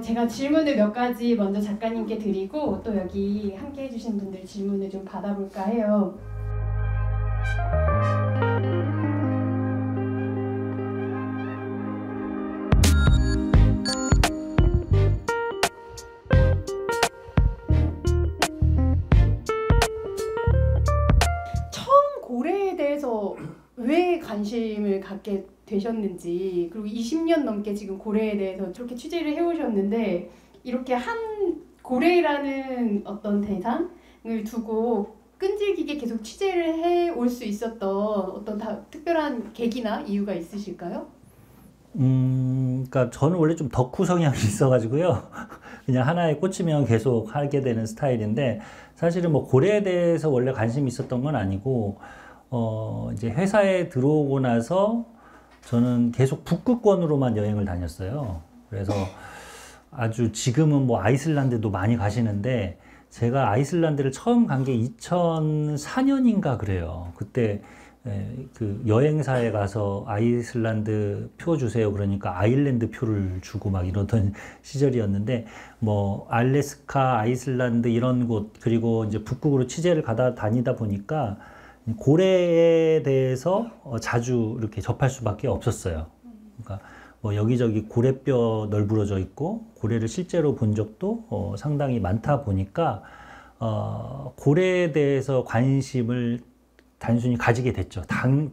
제가 질문을 몇 가지 먼저 작가님께 드리고 또 여기 함께 해주신 분들 질문을 좀 받아볼까 해요. 처음 고래에 대해서 왜 관심을 갖게 되셨는지, 그리고 20년 넘게 지금 고래에 대해서 저렇게 취재를 해오셨는데 이렇게 한 고래라는 어떤 대상을 두고 끈질기게 계속 취재를 해올 수 있었던 어떤 특별한 계기나 이유가 있으실까요? 그러니까 저는 원래 좀 덕후 성향이 있어가지고요. 그냥 하나에 꽂히면 계속 하게 되는 스타일인데, 사실은 뭐 고래에 대해서 원래 관심이 있었던 건 아니고, 이제 회사에 들어오고 나서 저는 계속 북극권으로만 여행을 다녔어요. 그래서 아주 지금은 뭐 아이슬란드도 많이 가시는데, 제가 아이슬란드를 처음 간 게 2004년인가 그래요. 그때 그 여행사에 가서 아이슬란드 표 주세요 그러니까 아일랜드 표를 주고 막 이러던 시절이었는데, 뭐 알래스카, 아이슬란드 이런 곳, 그리고 이제 북극으로 취재를 가다 다니다 보니까 고래에 대해서 자주 이렇게 접할 수밖에 없었어요. 그러니까 뭐 여기저기 고래뼈 널브러져 있고 고래를 실제로 본 적도 상당히 많다 보니까 고래에 대해서 관심을 단순히 가지게 됐죠.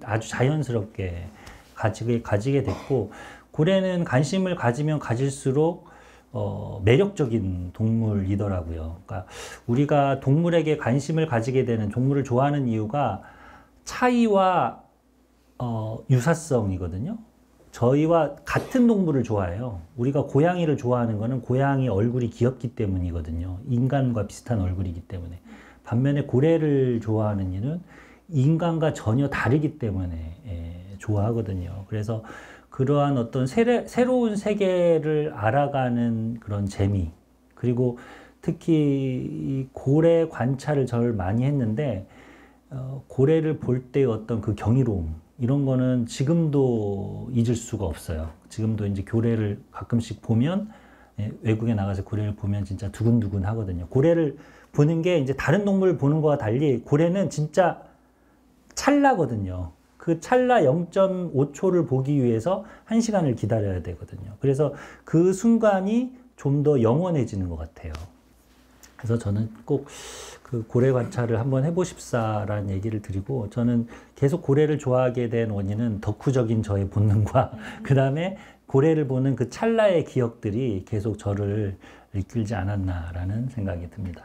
아주 자연스럽게 가지게 됐고, 고래는 관심을 가지면 가질수록 매력적인 동물이더라고요. 그러니까 우리가 동물에게 관심을 가지게 되는, 동물을 좋아하는 이유가 차이와 유사성이거든요. 저희와 같은 동물을 좋아해요. 우리가 고양이를 좋아하는 거는 고양이 얼굴이 귀엽기 때문이거든요. 인간과 비슷한 얼굴이기 때문에. 반면에 고래를 좋아하는 이유는 인간과 전혀 다르기 때문에 좋아하거든요. 그래서 그러한 어떤 새로운 세계를 알아가는 그런 재미, 그리고 특히 이 고래 관찰을 저를 많이 했는데, 고래를 볼 때 어떤 그 경이로움, 이런 거는 지금도 잊을 수가 없어요. 지금도 이제 고래를 가끔씩 보면, 외국에 나가서 고래를 보면 진짜 두근두근 하거든요. 고래를 보는 게 이제 다른 동물 보는 거와 달리 고래는 진짜 찰나거든요. 그 찰나 0.5초를 보기 위해서 1시간을 기다려야 되거든요. 그래서 그 순간이 좀 더 영원해지는 것 같아요. 그래서 저는 꼭 그 고래 관찰을 한번 해보십사라는 얘기를 드리고, 저는 계속 고래를 좋아하게 된 원인은 덕후적인 저의 본능과 그 다음에 고래를 보는 그 찰나의 기억들이 계속 저를 이끌지 않았나라는 생각이 듭니다.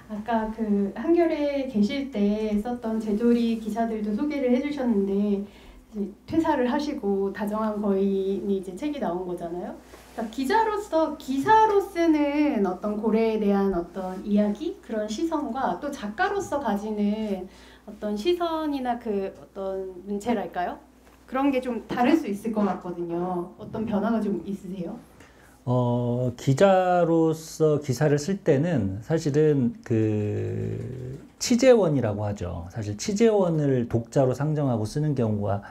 아까 그 한겨레 계실 때 썼던 제조리 기사들도 소개를 해주셨는데, 이제 퇴사를 하시고 다정한 거인이 이제 책이 나온 거잖아요. 그러니까 기자로서 기사로 쓰는 어떤 고래에 대한 어떤 이야기, 그런 시선과 또 작가로서 가지는 어떤 시선이나 그 어떤 문체랄까요? 그런 게 좀 다를 수 있을 것 같거든요. 어떤 변화가 좀 있으세요? 기자로서 기사를 쓸 때는 사실은 그 취재원이라고 하죠. 사실 취재원을 독자로 상정하고 쓰는 경우가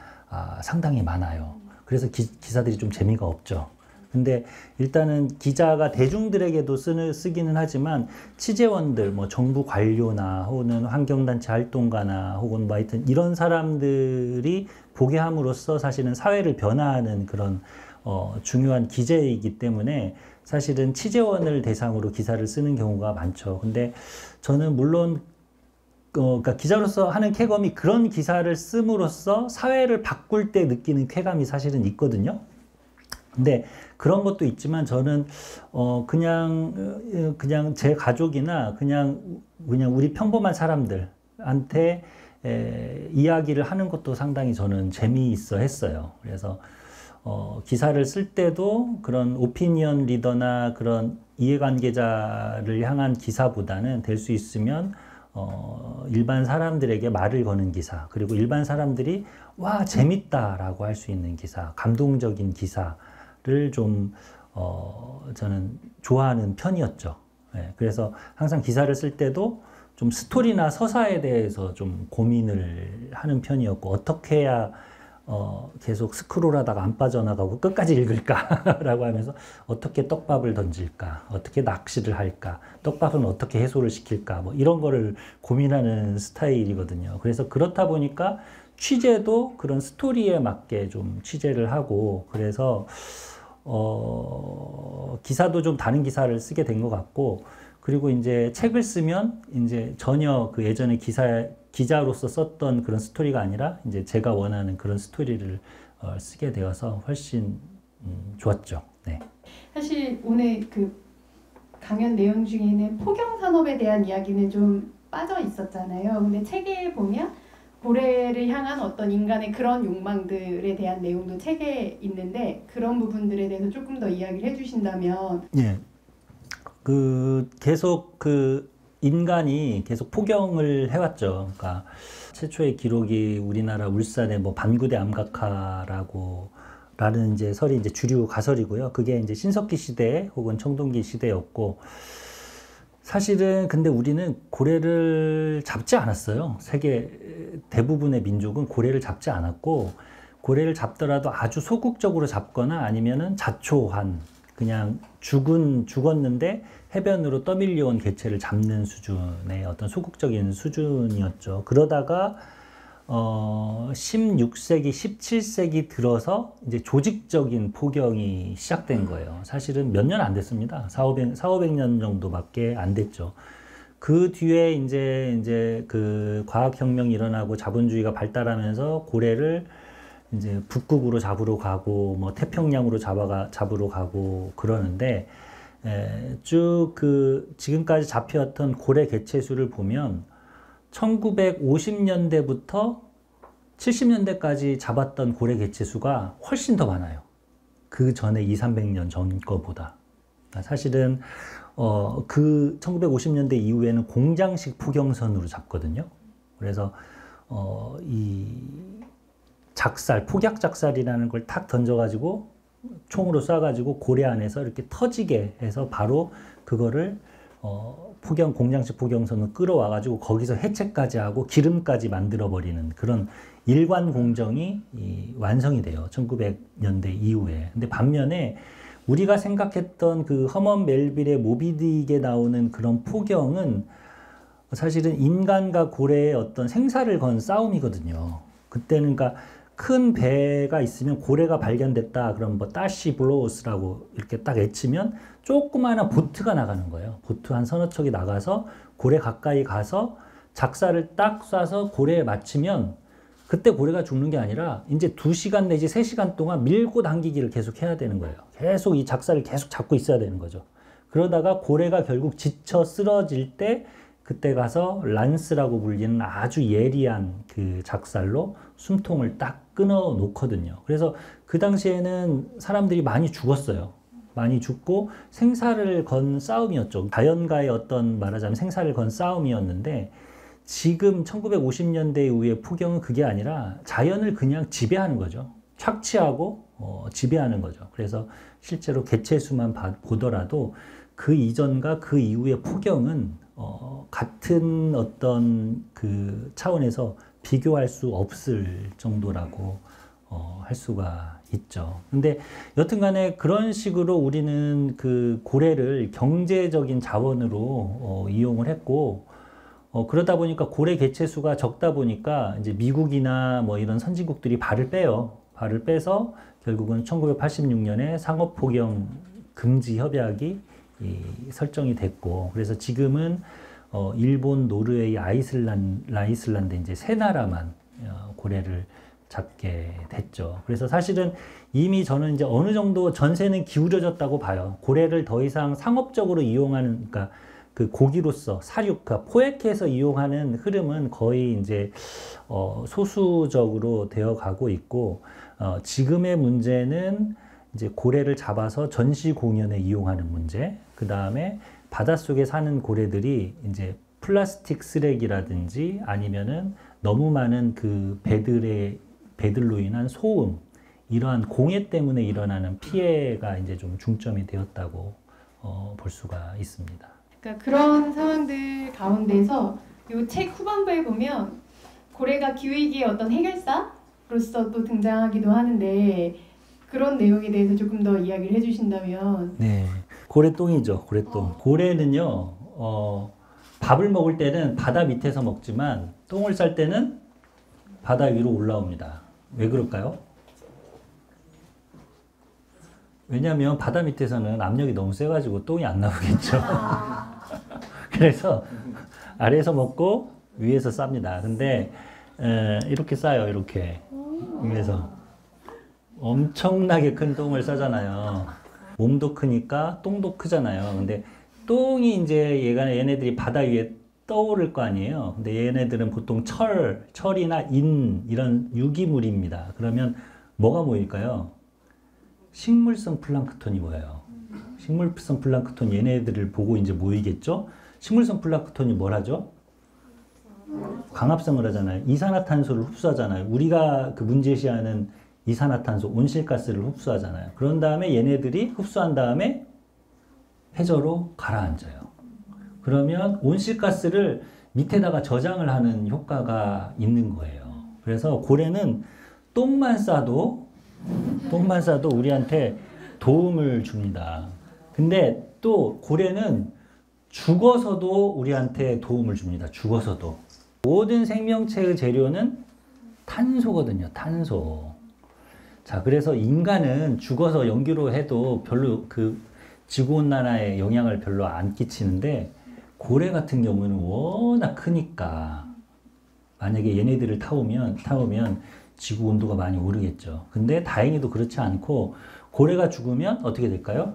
상당히 많아요. 그래서 기사들이 좀 재미가 없죠. 근데 일단은 기자가 대중들에게도 쓰기는 하지만, 취재원들, 뭐 정부 관료나 혹은 환경단체 활동가나 혹은 뭐 하여튼 이런 사람들이 보게 함으로써 사실은 사회를 변화하는 그런 중요한 기재이기 때문에 사실은 취재원을 대상으로 기사를 쓰는 경우가 많죠. 근데 저는 물론 그러니까 기자로서 하는 쾌감이 그런 기사를 씀으로써 사회를 바꿀 때 느끼는 쾌감이 사실은 있거든요. 근데 그런 것도 있지만 저는 그냥 제 가족이나 그냥 우리 평범한 사람들한테 이야기를 하는 것도 상당히 저는 재미있어 했어요. 그래서 기사를 쓸 때도 그런 오피니언 리더나 그런 이해관계자를 향한 기사보다는 될 수 있으면 일반 사람들에게 말을 거는 기사, 그리고 일반 사람들이 와 재밌다라고 할 수 있는 기사, 감동적인 기사를 좀 저는 좋아하는 편이었죠. 네, 그래서 항상 기사를 쓸 때도 좀 스토리나 서사에 대해서 좀 고민을 하는 편이었고, 어떻게 해야 계속 스크롤하다가 안 빠져나가고 끝까지 읽을까라고 하면서 어떻게 떡밥을 던질까, 어떻게 낚시를 할까, 떡밥은 어떻게 해소를 시킬까, 뭐 이런 거를 고민하는 스타일이거든요. 그래서 그렇다 보니까 취재도 그런 스토리에 맞게 좀 취재를 하고, 그래서 기사도 좀 다른 기사를 쓰게 된 것 같고, 그리고 이제 책을 쓰면 이제 전혀 그 예전에 기자로서 썼던 그런 스토리가 아니라 이제 제가 원하는 그런 스토리를 쓰게 되어서 훨씬 좋았죠. 네. 사실 오늘 그 강연 내용 중에는 포경 산업에 대한 이야기는 좀 빠져 있었잖아요. 근데 책에 보면 고래를 향한 어떤 인간의 그런 욕망들에 대한 내용도 책에 있는데 그런 부분들에 대해서 조금 더 이야기를 해주신다면. 예. 계속 인간이 계속 포경을 해왔죠. 그러니까 최초의 기록이 우리나라 울산의 뭐 반구대 암각화라고 라는 이제 설이 이제 주류 가설이고요. 그게 이제 신석기 시대 혹은 청동기 시대였고, 사실은 근데 우리는 고래를 잡지 않았어요. 세계 대부분의 민족은 고래를 잡지 않았고, 고래를 잡더라도 아주 소극적으로 잡거나 아니면은 자초한 그냥 죽었는데 해변으로 떠밀려온 개체를 잡는 수준의 어떤 소극적인 수준이었죠. 그러다가 16세기, 17세기 들어서 이제 조직적인 포경이 시작된 거예요. 사실은 몇 년 안 됐습니다. 400년 정도밖에 안 됐죠. 그 뒤에 이제 그 과학혁명이 일어나고 자본주의가 발달하면서 고래를 이제 북극으로 잡으러 가고 뭐 태평양으로 잡으러 가고 그러는데, 쭉 지금까지 잡혀왔던 고래 개체수를 보면 1950년대부터 70년대까지 잡았던 고래 개체수가 훨씬 더 많아요. 그 전에 200~300년 전 거보다. 사실은 그 1950년대 이후에는 공장식 포경선으로 잡거든요. 그래서 이 폭약 작살이라는 걸 탁 던져가지고 총으로 쏴가지고 고래 안에서 이렇게 터지게 해서 바로 그거를 공장식 포경선을 끌어와가지고 거기서 해체까지 하고 기름까지 만들어버리는 그런 일관 공정이 완성이 돼요. 1900년대 이후에. 근데 반면에 우리가 생각했던 그 허먼 멜빌의 모비딕에 나오는 그런 포경은 사실은 인간과 고래의 어떤 생사를 건 싸움이거든요. 그때는 그러니까 큰 배가 있으면 고래가 발견됐다. 그럼 뭐 다시 블로우스라고 이렇게 딱 외치면 조그마한 보트가 나가는 거예요. 보트 한 서너 척이 나가서 고래 가까이 가서 작살을 딱 쏴서 고래에 맞추면 그때 고래가 죽는 게 아니라 이제 2시간 내지 3시간 동안 밀고 당기기를 계속 해야 되는 거예요. 계속 이 작살을 계속 잡고 있어야 되는 거죠. 그러다가 고래가 결국 지쳐 쓰러질 때 그때 가서 란스라고 불리는 아주 예리한 그 작살로 숨통을 딱 끊어 놓거든요. 그래서 그 당시에는 사람들이 많이 죽었어요. 많이 죽고 생사를 건 싸움이었죠. 자연과의 어떤 말하자면 생사를 건 싸움이었는데, 지금 1950년대 이후의 포경은 그게 아니라 자연을 그냥 지배하는 거죠. 착취하고 지배하는 거죠. 그래서 실제로 개체수만 보더라도 그 이전과 그 이후의 포경은 같은 어떤 그 차원에서 비교할 수 없을 정도라고 할 수가 있죠. 근데 여튼간에 그런 식으로 우리는 그 고래를 경제적인 자원으로 이용을 했고, 그러다 보니까 고래 개체수가 적다 보니까 이제 미국이나 뭐 이런 선진국들이 발을 빼요. 발을 빼서 결국은 1986년에 상업포경 금지 협약이 설정이 됐고, 그래서 지금은 일본, 노르웨이, 아이슬란드 이제 세 나라만 고래를 잡게 됐죠. 그래서 사실은 이미 저는 이제 어느 정도 전세는 기울어졌다고 봐요. 고래를 더 이상 상업적으로 이용하는, 그러니까 그 고기로서 사육, 그러니까 포획해서 이용하는 흐름은 거의 이제 소수적으로 되어 가고 있고, 지금의 문제는 이제 고래를 잡아서 전시 공연에 이용하는 문제, 그 다음에 바닷속에 사는 고래들이 이제 플라스틱 쓰레기라든지 아니면은 너무 많은 그 배들로 인한 소음, 이러한 공해 때문에 일어나는 피해가 이제 좀 중점이 되었다고 볼 수가 있습니다. 그러니까 그런 상황들 가운데서 이 책 후반부에 보면 고래가 기후위기의 어떤 해결사, 동물로서 또 등장하기도 하는데 그런 내용에 대해서 조금 더 이야기를 해주신다면. 네, 고래똥이죠. 고래똥. 고래는요, 밥을 먹을 때는 바다 밑에서 먹지만 똥을 쌀 때는 바다 위로 올라옵니다. 왜 그럴까요? 왜냐하면 바다 밑에서는 압력이 너무 세가지고 똥이 안 나오겠죠. 그래서 아래에서 먹고 위에서 쌉니다. 근데 이렇게 싸요. 이렇게 위에서 엄청나게 큰 똥을 싸잖아요. 몸도 크니까 똥도 크잖아요. 근데 똥이 이제 얘네들이 바다 위에 떠오를 거 아니에요. 근데 얘네들은 보통 철이나 이런 유기물입니다. 그러면 뭐가 모일까요? 식물성 플랑크톤이 모여요. 식물성 플랑크톤 얘네들을 보고 이제 모이겠죠? 식물성 플랑크톤이 뭘 하죠? 광합성을 하잖아요. 이산화탄소를 흡수하잖아요. 우리가 그 문제시하는 이산화탄소, 온실가스를 흡수하잖아요. 그런 다음에 얘네들이 흡수한 다음에 해저로 가라앉아요. 그러면 온실가스를 밑에다가 저장을 하는 효과가 있는 거예요. 그래서 고래는 똥만 싸도 우리한테 도움을 줍니다. 근데 또 고래는 죽어서도 우리한테 도움을 줍니다. 죽어서도. 모든 생명체의 재료는 탄소거든요. 탄소. 자, 그래서 인간은 죽어서 연기로 해도 별로 그 지구온난화에 영향을 별로 안 끼치는데 고래 같은 경우는 워낙 크니까 만약에 얘네들을 타오면 지구 온도가 많이 오르겠죠. 근데 다행히도 그렇지 않고 고래가 죽으면 어떻게 될까요?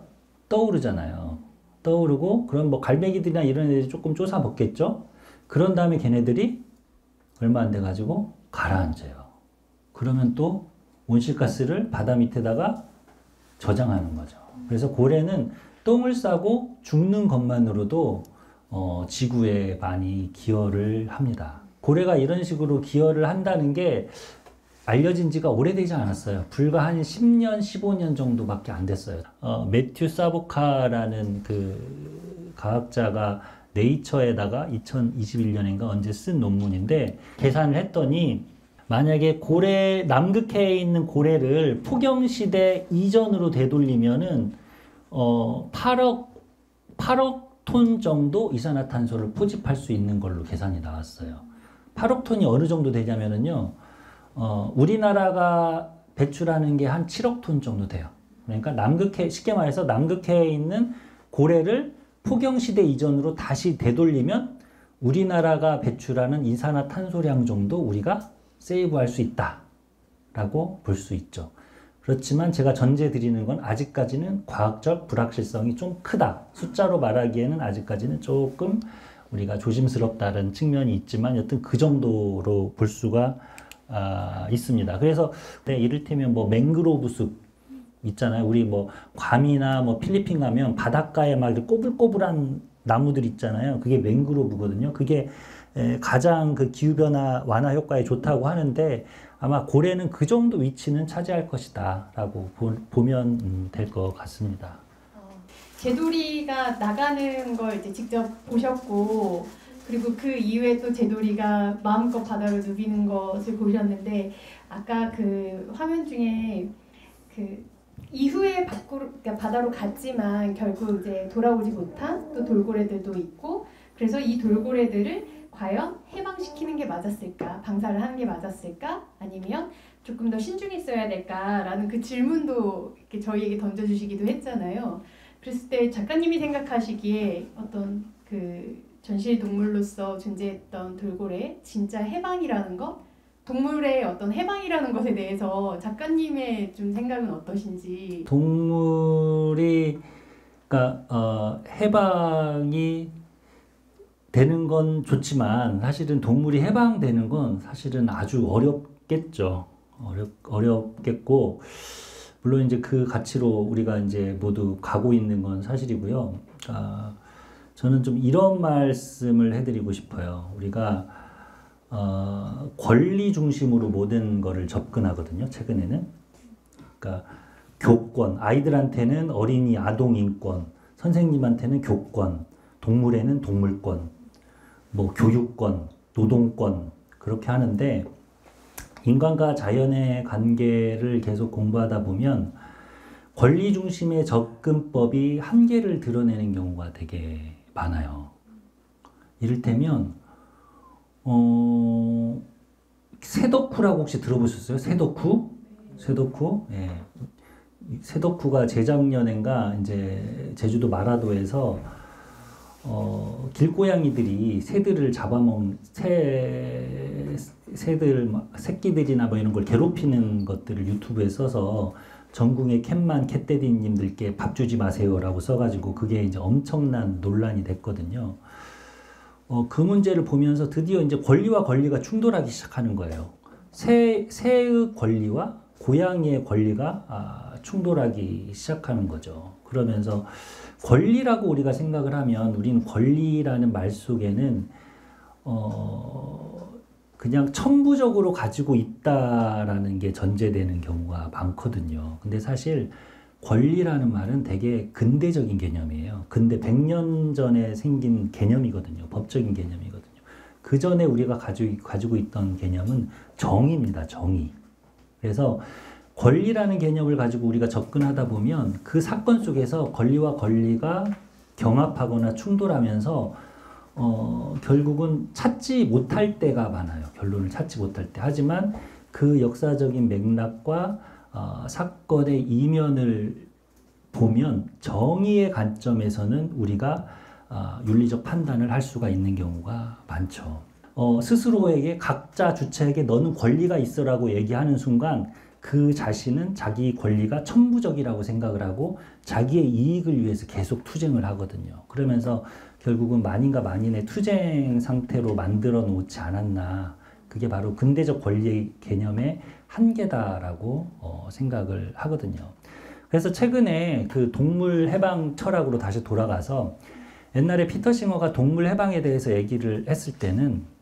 떠오르잖아요. 떠오르고 그럼 뭐 갈매기들이나 이런 애들이 조금 쫓아 먹겠죠. 그런 다음에 걔네들이 얼마 안 돼 가지고 가라앉아요. 그러면 또 온실가스를 바다 밑에다가 저장하는 거죠. 그래서 고래는 똥을 싸고 죽는 것만으로도 지구에 많이 기여를 합니다. 고래가 이런 식으로 기여를 한다는 게 알려진 지가 오래되지 않았어요. 불과 한 10년, 15년 정도밖에 안 됐어요. 매튜 사보카라는 그 과학자가 네이처에다가 2021년인가 언제 쓴 논문인데 계산을 했더니 만약에 남극해에 있는 고래를 포경시대 이전으로 되돌리면은 8억 톤 정도 이산화탄소를 포집할 수 있는 걸로 계산이 나왔어요. 8억 톤이 어느 정도 되냐면은요, 우리나라가 배출하는 게 한 7억 톤 정도 돼요. 그러니까 쉽게 말해서 남극해에 있는 고래를 포경시대 이전으로 다시 되돌리면 우리나라가 배출하는 이산화탄소량 정도 우리가 세이브할 수 있다라고 볼 수 있죠. 그렇지만 제가 전제 드리는 건 아직까지는 과학적 불확실성이 좀 크다. 숫자로 말하기에는 아직까지는 조금 우리가 조심스럽다는 측면이 있지만 여튼 그 정도로 볼 수가 있습니다. 그래서 이를테면 뭐 맹그로브 숲 있잖아요. 우리 뭐 괌이나 뭐 필리핀 가면 바닷가에 막 꼬불꼬불한 나무들 있잖아요. 그게 맹그로브거든요. 그게 가장 그 기후변화 완화 효과에 좋다고 하는데 아마 고래는 그 정도 위치는 차지할 것이다 라고 보면 될 것 같습니다. 제돌이가 나가는 걸 이제 직접 보셨고 그리고 그 이후에 또 제돌이가 마음껏 바다로 누비는 것을 보셨는데 아까 그 화면 중에 그 이후에 그러니까 바다로 갔지만 결국 이제 돌아오지 못한 또 돌고래들도 있고 그래서 이 돌고래들을 과연 해방시키는 게 맞았을까? 방사를 하는 게 맞았을까? 아니면 조금 더 신중했어야 될까라는 그 질문도 이렇게 저희에게 던져주시기도 했잖아요. 그랬을 때 작가님이 생각하시기에 어떤 그 전실 동물로서 존재했던 돌고래 진짜 해방이라는 것, 동물의 어떤 해방이라는 것에 대해서 작가님의 좀 생각은 어떠신지. 동물이 그러니까 해방이 되는 건 좋지만 사실은 동물이 해방되는 건 사실은 아주 어렵겠죠. 어렵겠고 물론 이제 그 가치로 우리가 이제 모두 가고 있는 건 사실이고요. 저는 좀 이런 말씀을 해드리고 싶어요. 우리가 권리 중심으로 모든 거를 접근하거든요. 최근에는. 그러니까 교권, 아이들한테는 어린이 아동 인권, 선생님한테는 교권, 동물에는 동물권, 뭐 교육권, 노동권 그렇게 하는데 인간과 자연의 관계를 계속 공부하다 보면 권리 중심의 접근법이 한계를 드러내는 경우가 되게 많아요. 이를테면 세덕후라고 혹시 들어보셨어요? 세덕후? 세덕후? 예. 세덕후가 재작년인가 이제 제주도 마라도에서 길고양이들이 새들을 잡아먹는 새들 새끼들이나 뭐 이런 걸 괴롭히는 것들을 유튜브에 써서 전국의 캣만 캣데디님들께 밥 주지 마세요라고 써가지고 그게 이제 엄청난 논란이 됐거든요. 그 문제를 보면서 드디어 이제 권리와 권리가 충돌하기 시작하는 거예요. 새의 권리와 고양이의 권리가 충돌하기 시작하는 거죠. 그러면서 권리라고 우리가 생각을 하면 우리는 권리라는 말 속에는 그냥 천부적으로 가지고 있다라는 게 전제되는 경우가 많거든요. 근데 사실 권리라는 말은 되게 근대적인 개념이에요. 근대 100년 전에 생긴 개념이거든요. 법적인 개념이거든요. 그 전에 우리가 가지고 있던 개념은 정의입니다. 정의. 그래서 권리라는 개념을 가지고 우리가 접근하다 보면 그 사건 속에서 권리와 권리가 경합하거나 충돌하면서 결국은 찾지 못할 때가 많아요. 결론을 찾지 못할 때. 하지만 그 역사적인 맥락과 사건의 이면을 보면 정의의 관점에서는 우리가 윤리적 판단을 할 수가 있는 경우가 많죠. 스스로에게 각자 주체에게 너는 권리가 있어라고 얘기하는 순간 그 자신은 자기 권리가 천부적이라고 생각을 하고 자기의 이익을 위해서 계속 투쟁을 하거든요. 그러면서 결국은 만인과 만인의 투쟁 상태로 만들어 놓지 않았나. 그게 바로 근대적 권리 개념의 한계다라고 생각을 하거든요. 그래서 최근에 그 동물 해방 철학으로 다시 돌아가서 옛날에 피터 싱어가 동물 해방에 대해서 얘기를 했을 때는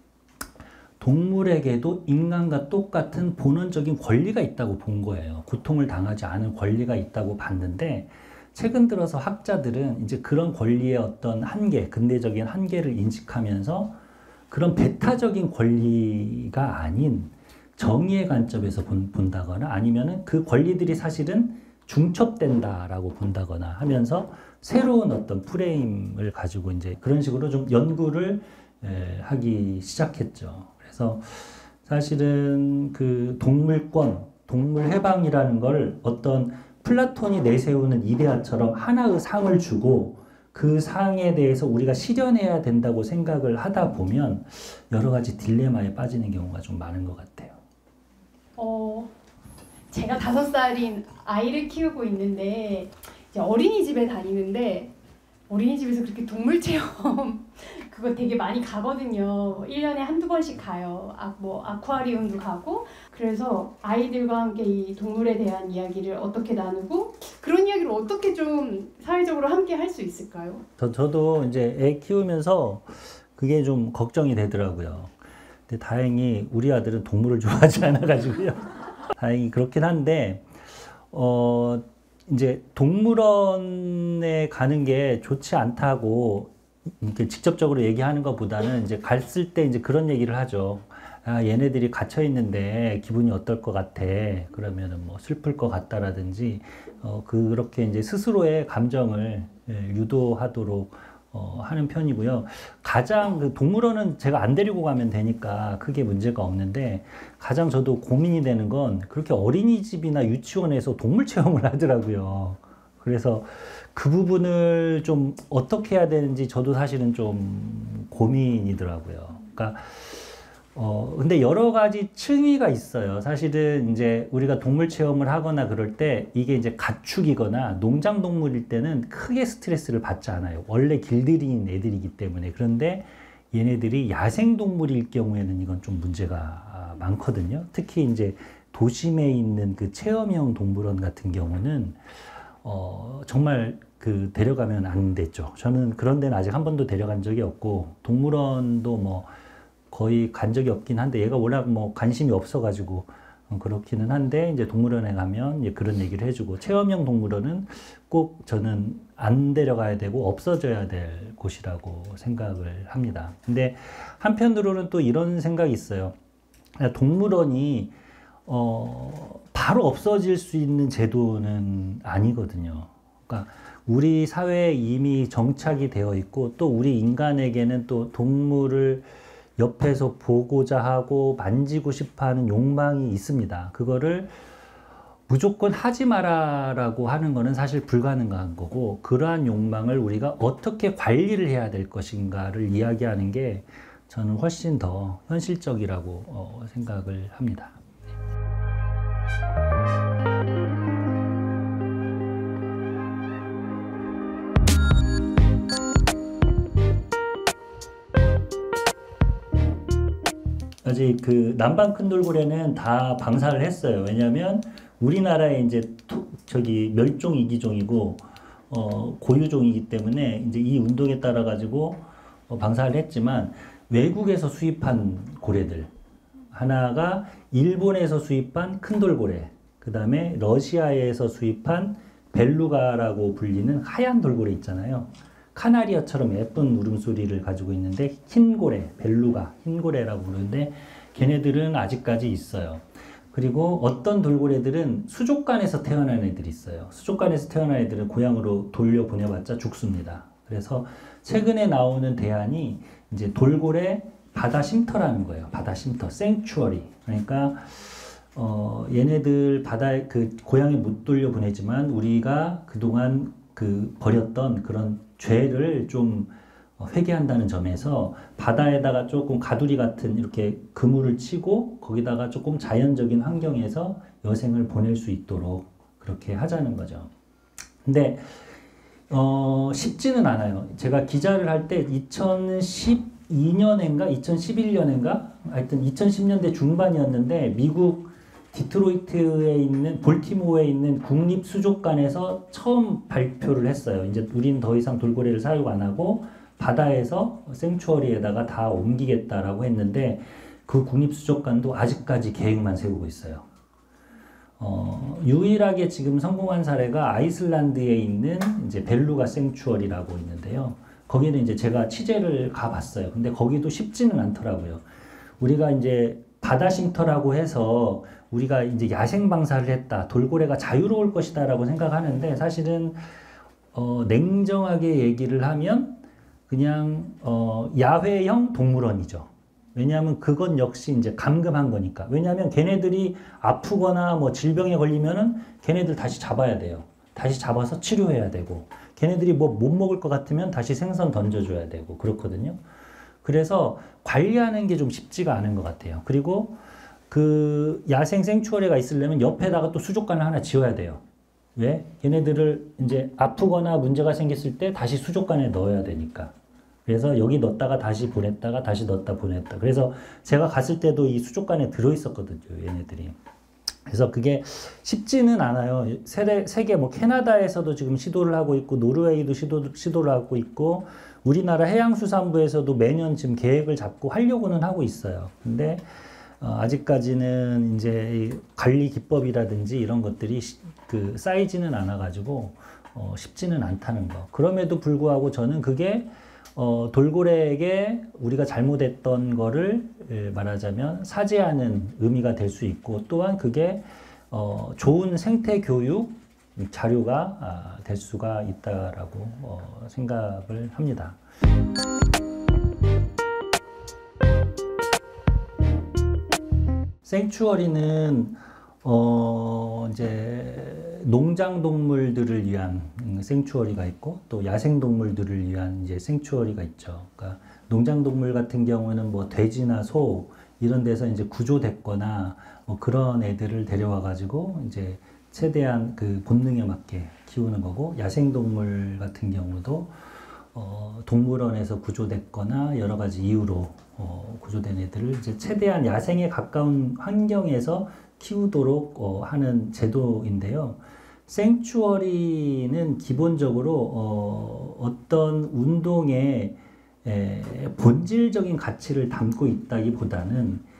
동물에게도 인간과 똑같은 본원적인 권리가 있다고 본 거예요. 고통을 당하지 않은 권리가 있다고 봤는데 최근 들어서 학자들은 이제 그런 권리의 어떤 한계, 근대적인 한계를 인식하면서 그런 배타적인 권리가 아닌 정의의 관점에서 본다거나 아니면은 그 권리들이 사실은 중첩된다라고 본다거나 하면서 새로운 어떤 프레임을 가지고 이제 그런 식으로 좀 연구를 하기 시작했죠. 그래서 사실은 그 동물권, 동물 해방이라는 걸 어떤 플라톤이 내세우는 이데아처럼 하나의 상을 주고 그 상에 대해서 우리가 실현해야 된다고 생각을 하다 보면 여러 가지 딜레마에 빠지는 경우가 좀 많은 것 같아요. 제가 5살인 아이를 키우고 있는데 이제 어린이집에 다니는데 어린이집에서 그렇게 동물 체험 그거 되게 많이 가거든요. 1년에 한두 번씩 가요. 뭐 아쿠아리움도 가고. 그래서 아이들과 함께 이 동물에 대한 이야기를 어떻게 나누고 그런 이야기를 어떻게 좀 사회적으로 함께 할 수 있을까요? 저도 이제 애 키우면서 그게 좀 걱정이 되더라고요. 근데 다행히 우리 아들은 동물을 좋아하지 않아가지고요. 다행히 그렇긴 한데 이제 동물원에 가는 게 좋지 않다고 이렇게 직접적으로 얘기하는 것보다는 이제 갔을 때 이제 그런 얘기를 하죠. 얘네들이 갇혀 있는데 기분이 어떨 것 같아. 그러면은 뭐 슬플 것 같다라든지 그렇게 이제 스스로의 감정을 유도하도록 하는 편이고요. 가장 그 동물원은 제가 안 데리고 가면 되니까 크게 문제가 없는데 가장 저도 고민이 되는 건 그렇게 어린이집이나 유치원에서 동물 체험을 하더라고요. 그래서 그 부분을 좀 어떻게 해야 되는지 저도 사실은 좀 고민이더라고요. 그러니까 근데 여러 가지 층위가 있어요. 사실은 이제 우리가 동물 체험을 하거나 그럴 때 이게 이제 가축이거나 농장 동물일 때는 크게 스트레스를 받지 않아요. 원래 길들인 애들이기 때문에. 그런데 얘네들이 야생 동물일 경우에는 이건 좀 문제가 많거든요. 특히 이제 도심에 있는 그 체험형 동물원 같은 경우는 정말 그 데려가면 안 됐죠. 저는 그런 데는 아직 한 번도 데려간 적이 없고 동물원도 뭐 거의 간 적이 없긴 한데 얘가 워낙 뭐 관심이 없어가지고 그렇기는 한데 이제 동물원에 가면 이제 그런 얘기를 해주고 체험형 동물원은 꼭 저는 안 데려가야 되고 없어져야 될 곳이라고 생각을 합니다. 근데 한편으로는 또 이런 생각이 있어요. 동물원이 바로 없어질 수 있는 제도는 아니거든요. 그러니까 우리 사회에 이미 정착이 되어 있고 또 우리 인간에게는 또 동물을 옆에서 보고자 하고 만지고 싶어 하는 욕망이 있습니다. 그거를 무조건 하지 마라라고 하는 거는 사실 불가능한 거고, 그러한 욕망을 우리가 어떻게 관리를 해야 될 것인가를 이야기하는 게 저는 훨씬 더 현실적이라고 생각을 합니다. 아직 그 남방 큰 돌고래는 다 방사를 했어요. 왜냐하면 우리나라에 이제 저기 멸종 위기종이고 고유종이기 때문에 이제 이 운동에 따라 가지고 방사를 했지만, 외국에서 수입한 고래들 하나가 일본에서 수입한 큰 돌고래, 그 다음에 러시아에서 수입한 벨루가라고 불리는 하얀 돌고래 있잖아요. 카나리아처럼 예쁜 울음소리를 가지고 있는데 흰고래, 벨루가, 흰고래라고 부르는데 걔네들은 아직까지 있어요. 그리고 어떤 돌고래들은 수족관에서 태어난 애들이 있어요. 수족관에서 태어난 애들은 고향으로 돌려보내봤자 죽습니다. 그래서 최근에 나오는 대안이 이제 돌고래 바다 쉼터라는 거예요. 바다 쉼터, 생츄어리. 그러니까 얘네들 바다에 그 고향에 못 돌려보내지만 우리가 그동안 그 버렸던 그런 죄를 좀 회개한다는 점에서 바다에다가 조금 가두리 같은 이렇게 그물을 치고 거기다가 조금 자연적인 환경에서 여생을 보낼 수 있도록 그렇게 하자는 거죠. 근데 쉽지는 않아요. 제가 기자를 할 때 2012년인가 2011년인가 하여튼 2010년대 중반이었는데 미국 디트로이트에 있는 볼티모어에 있는 국립수족관에서 처음 발표를 했어요. 이제 우리는 더 이상 돌고래를 사육 안 하고 바다에서 생추어리에다가 다 옮기겠다라고 했는데 그 국립수족관도 아직까지 계획만 세우고 있어요. 유일하게 지금 성공한 사례가 아이슬란드에 있는 이제 벨루가 생추어리라고 있는데요. 거기는 이제 제가 취재를 가봤어요. 근데 거기도 쉽지는 않더라고요. 우리가 이제 바다 쉼터라고 해서 우리가 이제 야생 방사를 했다, 돌고래가 자유로울 것이다라고 생각하는데 사실은 냉정하게 얘기를 하면 그냥 야외형 동물원이죠. 왜냐하면 그건 역시 이제 감금한 거니까. 왜냐하면 걔네들이 아프거나 뭐 질병에 걸리면은 걔네들 다시 잡아야 돼요. 다시 잡아서 치료해야 되고, 걔네들이 뭐 못 먹을 것 같으면 다시 생선 던져줘야 되고 그렇거든요. 그래서 관리하는 게 좀 쉽지가 않은 것 같아요. 그리고 그 야생 생추어리가 있으려면 옆에다가 또 수족관을 하나 지어야 돼요. 왜? 얘네들을 이제 아프거나 문제가 생겼을 때 다시 수족관에 넣어야 되니까. 그래서 여기 넣었다가 다시 보냈다가 다시 넣었다 보냈다. 그래서 제가 갔을 때도 이 수족관에 들어있었거든요, 얘네들이. 그래서 그게 쉽지는 않아요. 세계 뭐 캐나다에서도 지금 시도를 하고 있고, 노르웨이도 시도를 하고 있고, 우리나라 해양수산부에서도 매년 지금 계획을 잡고 하려고는 하고 있어요. 근데 아직까지는 이제 관리 기법이라든지 이런 것들이 그 쌓이지는 않아가지고 쉽지는 않다는 거. 그럼에도 불구하고 저는 그게 돌고래에게 우리가 잘못했던 거를 말하자면 사죄하는 의미가 될 수 있고, 또한 그게 좋은 생태 교육 자료가 될 수가 있다라고 생각을 합니다. 생추어리는 이제 농장 동물들을 위한 생추어리가 있고 또 야생 동물들을 위한 이제 생추어리가 있죠. 그러니까 농장 동물 같은 경우는 뭐 돼지나 소 이런 데서 이제 구조됐거나 뭐 그런 애들을 데려와 가지고 이제 최대한 그 본능에 맞게 키우는 거고, 야생 동물 같은 경우도 동물원에서 구조됐거나 여러 가지 이유로 구조된 애들을 이제 최대한 야생에 가까운 환경에서 키우도록 하는 제도인데요. 생추어리는 기본적으로 어떤 운동의 본질적인 가치를 담고 있다기보다는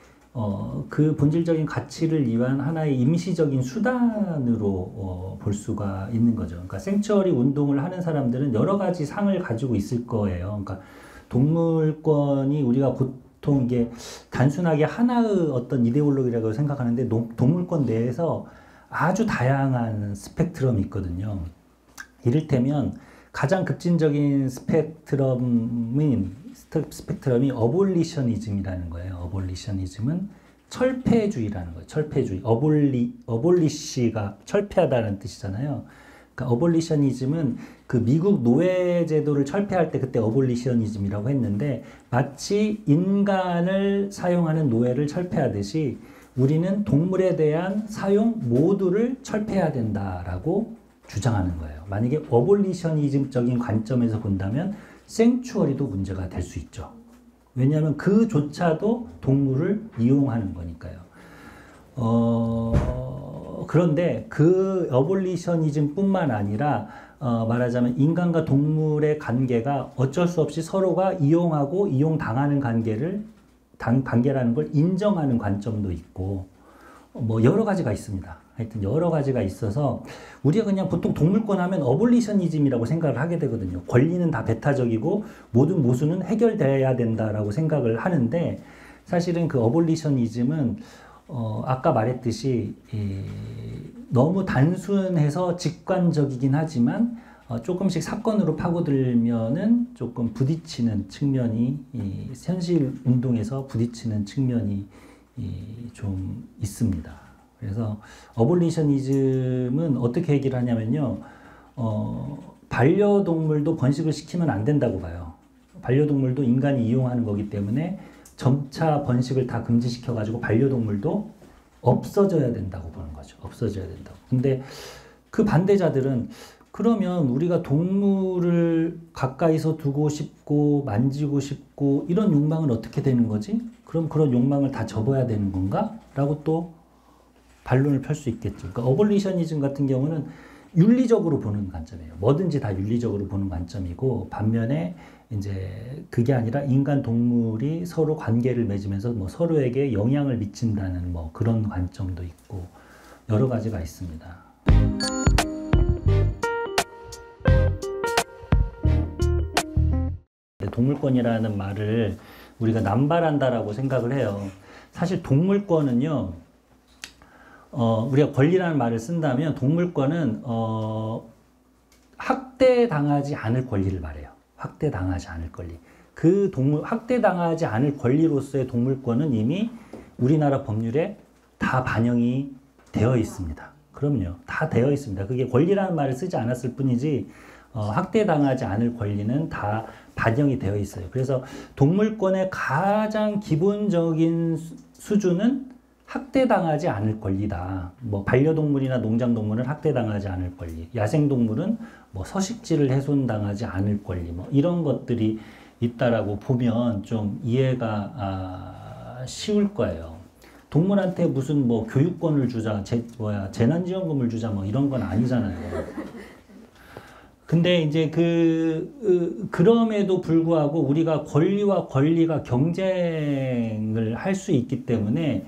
그 본질적인 가치를 위한 하나의 임시적인 수단으로 볼 수가 있는 거죠. 그러니까 생추어리 운동을 하는 사람들은 여러 가지 상을 가지고 있을 거예요. 그러니까 동물권이 우리가 곧 보통 이게 단순하게 하나의 어떤 이데올로기라고 생각하는데 동물권 내에서 아주 다양한 스펙트럼이 있거든요. 이를테면 가장 급진적인 스펙트럼이 어볼리셔니즘이라는 거예요. 어볼리셔니즘은 철폐주의라는 거예요. 철폐주의. 어볼리시가 철폐하다는 뜻이잖아요. 그러니까 어볼리셔니즘은 그 미국 노예 제도를 철폐할 때 그때 어볼리셔니즘이라고 했는데 마치 인간을 사용하는 노예를 철폐하듯이 우리는 동물에 대한 사용 모두를 철폐해야 된다라고 주장하는 거예요. 만약에 어볼리셔니즘적인 관점에서 본다면 생추어리도 문제가 될 수 있죠. 왜냐하면 그조차도 동물을 이용하는 거니까요. 그런데 그 어볼리셔니즘뿐만 아니라 말하자면 인간과 동물의 관계가 어쩔 수 없이 서로가 이용하고 이용당하는 관계라는 걸 인정하는 관점도 있고 뭐 여러 가지가 있습니다. 하여튼 여러 가지가 있어서 우리가 그냥 보통 동물권 하면 어볼리셔니즘이라고 생각을 하게 되거든요. 권리는 다 배타적이고 모든 모순은 해결돼야 된다라고 생각을 하는데 사실은 그 어볼리셔니즘은 아까 말했듯이 너무 단순해서 직관적이긴 하지만 조금씩 사건으로 파고들면은 조금 부딪히는 측면이 현실 운동에서 부딪히는 측면이 좀 있습니다. 그래서 어볼리셔니즘은 어떻게 얘기를 하냐면요, 반려동물도 번식을 시키면 안 된다고 봐요. 반려동물도 인간이 이용하는 거기 때문에 점차 번식을 다 금지시켜가지고 반려동물도 없어져야 된다고 보는 거죠. 없어져야 된다고. 근데 그 반대자들은 그러면 우리가 동물을 가까이서 두고 싶고 만지고 싶고 이런 욕망은 어떻게 되는 거지? 그럼 그런 욕망을 다 접어야 되는 건가? 라고 또 반론을 펼 수 있겠죠. 그러니까 어볼리셔니즘 같은 경우는 윤리적으로 보는 관점이에요. 뭐든지 다 윤리적으로 보는 관점이고 반면에 이제 그게 아니라 인간 동물이 서로 관계를 맺으면서 뭐 서로에게 영향을 미친다는 뭐 그런 관점도 있고 여러 가지가 있습니다. 동물권이라는 말을 우리가 남발한다라고 생각을 해요. 사실 동물권은요, 우리가 권리라는 말을 쓴다면 동물권은 학대당하지 않을 권리를 말해요. 학대당하지 않을 권리. 학대당하지 않을 권리로서의 동물권은 이미 우리나라 법률에 다 반영이 되어 있습니다. 그럼요. 다 되어 있습니다. 그게 권리라는 말을 쓰지 않았을 뿐이지 학대당하지 않을 권리는 다 반영이 되어 있어요. 그래서 동물권의 가장 기본적인 수준은 학대당하지 않을 권리다. 뭐 반려동물이나 농장동물은 학대당하지 않을 권리, 야생동물은 뭐 서식지를 훼손당하지 않을 권리, 뭐 이런 것들이 있다라고 보면 좀 이해가 쉬울 거예요. 동물한테 무슨 뭐 교육권을 주자, 재난지원금을 주자, 뭐 이런 건 아니잖아요. 근데 이제 그럼에도 불구하고 우리가 권리와 권리가 경쟁을 할 수 있기 때문에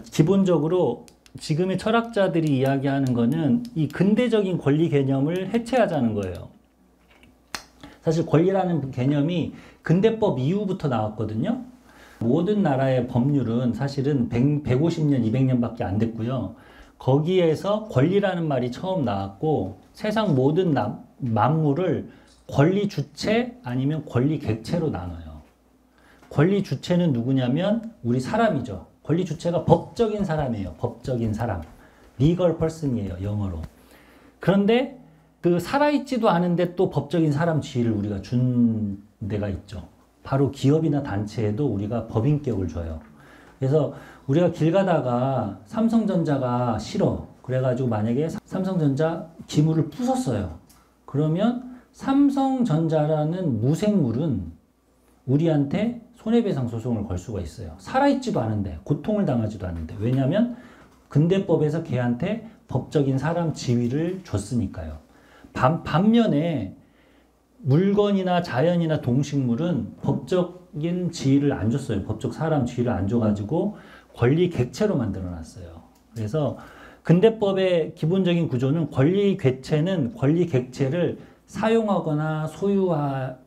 기본적으로 지금의 철학자들이 이야기하는 거는 이 근대적인 권리 개념을 해체하자는 거예요. 사실 권리라는 개념이 근대법 이후부터 나왔거든요. 모든 나라의 법률은 사실은 150년, 200년밖에 안 됐고요. 거기에서 권리라는 말이 처음 나왔고 세상 모든 만물을 권리 주체 아니면 권리 객체로 나눠요. 권리 주체는 누구냐면 우리 사람이죠. 권리 주체가 법적인 사람이에요. 법적인 사람. legal person이에요. 영어로. 그런데 그 살아있지도 않은데 또 법적인 사람 지위를 우리가 준 데가 있죠. 바로 기업이나 단체에도 우리가 법인격을 줘요. 그래서 우리가 길 가다가 삼성전자가 싫어. 그래가지고 만약에 삼성전자 기물을 부쉈어요. 그러면 삼성전자라는 무생물은 우리한테 손해배상 소송을 걸 수가 있어요. 살아있지도 않은데, 고통을 당하지도 않은데. 왜냐하면 근대법에서 걔한테 법적인 사람 지위를 줬으니까요. 반면에 물건이나 자연이나 동식물은 법적인 지위를 안 줬어요. 법적 사람 지위를 안 줘가지고 권리 객체로 만들어 놨어요. 그래서 근대법의 기본적인 구조는 권리 객체는 권리 객체를 사용하거나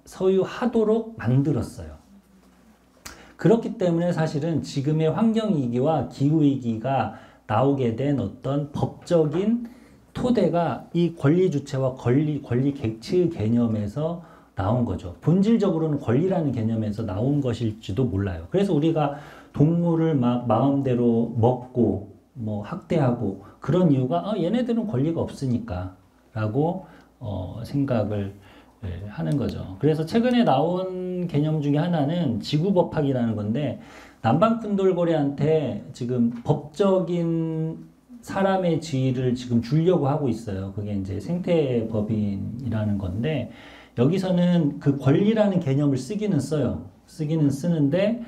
소유하도록 만들었어요. 그렇기 때문에 사실은 지금의 환경위기와 기후위기가 나오게 된 어떤 법적인 토대가 이 권리주체와 권리 객체의 개념에서 나온 거죠. 본질적으로는 권리라는 개념에서 나온 것일지도 몰라요. 그래서 우리가 동물을 막 마음대로 먹고 뭐 학대하고 그런 이유가 얘네들은 권리가 없으니까 라고 생각을 하는 거죠. 그래서 최근에 나온 개념 중에 하나는 지구법학이라는 건데 남방큰돌고래한테 지금 법적인 사람의 지위를 지금 주려고 하고 있어요. 그게 이제 생태법인이라는 건데 여기서는 그 권리라는 개념을 쓰기는 써요. 쓰기는 쓰는데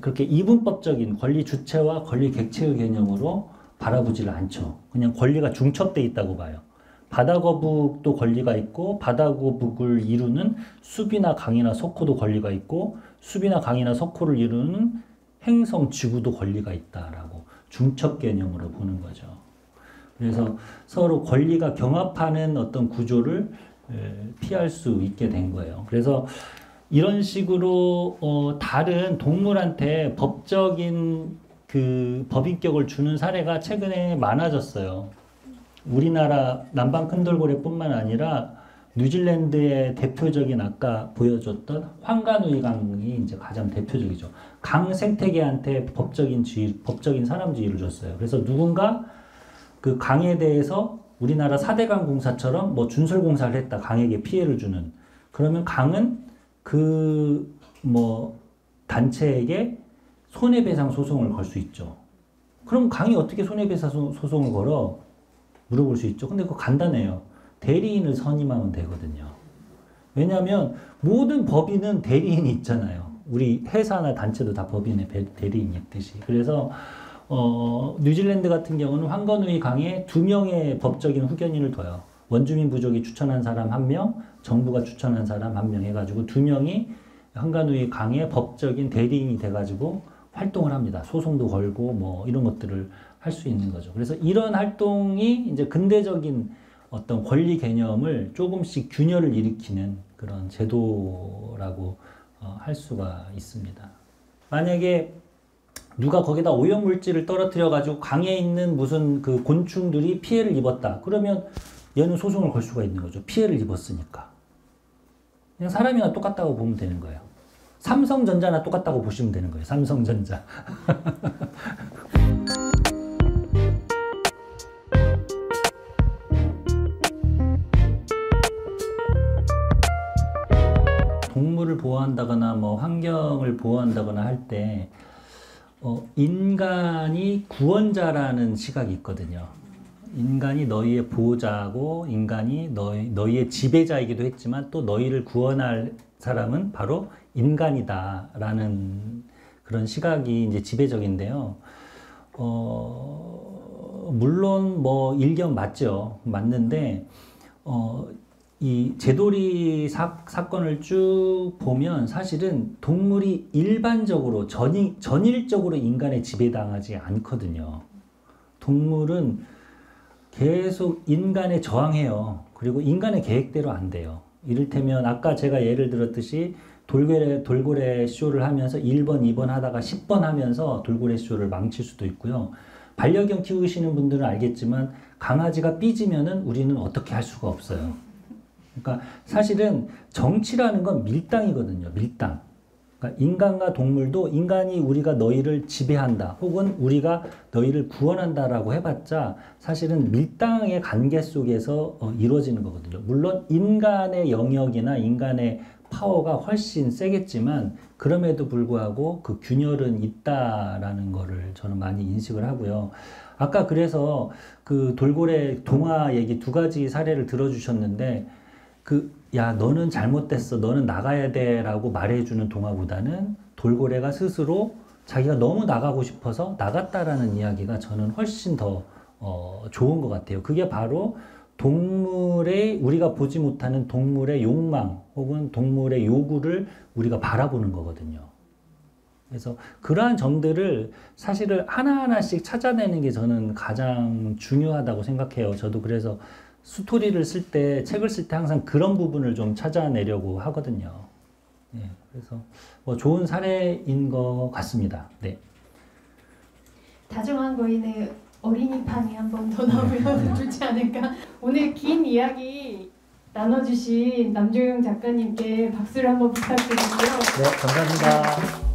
그렇게 이분법적인 권리 주체와 권리 객체의 개념으로 바라보지를 않죠. 그냥 권리가 중첩돼 있다고 봐요. 바다거북도 권리가 있고 바다거북을 이루는 숲이나 강이나 석호도 권리가 있고 숲이나 강이나 석호를 이루는 행성 지구도 권리가 있다라고 중첩 개념으로 보는 거죠. 그래서 서로 권리가 경합하는 어떤 구조를 피할 수 있게 된 거예요. 그래서 이런 식으로 다른 동물한테 법적인 그 법인격을 주는 사례가 최근에 많아졌어요. 우리나라 남방 큰돌고래뿐만 아니라 뉴질랜드의 대표적인 아까 보여줬던 황가누이 강이 이제 가장 대표적이죠. 강 생태계한테 법적인 사람주의를 줬어요. 그래서 누군가 그 강에 대해서 우리나라 4대강 공사처럼 뭐 준설공사를 했다. 강에게 피해를 주는. 그러면 강은 그 뭐 단체에게 손해배상 소송을 걸 수 있죠. 그럼 강이 어떻게 손해배상 소송을 걸어? 물어볼 수 있죠. 근데 그거 간단해요. 대리인을 선임하면 되거든요. 왜냐하면 모든 법인은 대리인이 있잖아요. 우리 회사나 단체도 다 법인에 대리인이 있듯이. 그래서 뉴질랜드 같은 경우는 황건우이 강에 2명의 법적인 후견인을 둬요. 원주민 부족이 추천한 사람 1명, 정부가 추천한 사람 1명 해가지고 2명이 황건우이 강의 법적인 대리인이 돼가지고 활동을 합니다. 소송도 걸고 뭐 이런 것들을 할 수 있는 거죠. 그래서 이런 활동이 이제 근대적인 어떤 권리 개념을 조금씩 균열을 일으키는 그런 제도라고 할 수가 있습니다. 만약에 누가 거기다 오염물질을 떨어뜨려 가지고 강에 있는 무슨 그 곤충들이 피해를 입었다. 그러면 얘는 소송을 걸 수가 있는 거죠. 피해를 입었으니까. 그냥 사람이나 똑같다고 보면 되는 거예요. 삼성전자나 똑같다고 보시면 되는 거예요. 삼성전자. 동물을 보호한다거나 뭐 환경을 보호한다거나 할 때 인간이 구원자라는 시각이 있거든요. 인간이 너희의 보호자고 인간이 너희의 지배자이기도 했지만 또 너희를 구원할 사람은 바로 인간이다라는 그런 시각이 이제 지배적인데요. 물론 뭐 일견 맞죠. 맞는데 이 제도리 사건을 쭉 보면 사실은 동물이 일반적으로 전일적으로 인간에 지배당하지 않거든요. 동물은 계속 인간에 저항해요. 그리고 인간의 계획대로 안 돼요. 이를테면 아까 제가 예를 들었듯이 돌고래 쇼를 하면서 1번, 2번 하다가 10번 하면서 돌고래 쇼를 망칠 수도 있고요. 반려견 키우시는 분들은 알겠지만 강아지가 삐지면은 우리는 어떻게 할 수가 없어요. 그러니까 사실은 정치라는 건 밀당이거든요. 밀당. 그러니까 인간과 동물도 인간이 우리가 너희를 지배한다 혹은 우리가 너희를 구원한다라고 해봤자 사실은 밀당의 관계 속에서 이루어지는 거거든요. 물론 인간의 영역이나 인간의 파워가 훨씬 세겠지만 그럼에도 불구하고 그 균열은 있다라는 거를 저는 많이 인식을 하고요. 아까 그래서 그 돌고래 동화 얘기 2가지 사례를 들어주셨는데 야, 너는 잘못됐어. 너는 나가야 돼. 라고 말해주는 동화보다는 돌고래가 스스로 자기가 너무 나가고 싶어서 나갔다라는 이야기가 저는 훨씬 더 좋은 것 같아요. 그게 바로 우리가 보지 못하는 동물의 욕망 혹은 동물의 요구를 우리가 바라보는 거거든요. 그래서 그러한 점들을 사실을 하나하나씩 찾아내는 게 저는 가장 중요하다고 생각해요. 저도 그래서 스토리를 쓸 때, 책을 쓸 때 항상 그런 부분을 좀 찾아내려고 하거든요. 네, 그래서 뭐 좋은 사례인 것 같습니다. 네. 다정한 거인의 어린이판이 한 번 더 나오면 좋지 않을까. 오늘 긴 이야기 나눠주신 남조영 작가님께 박수를 한번 부탁드리고요. 네, 감사합니다.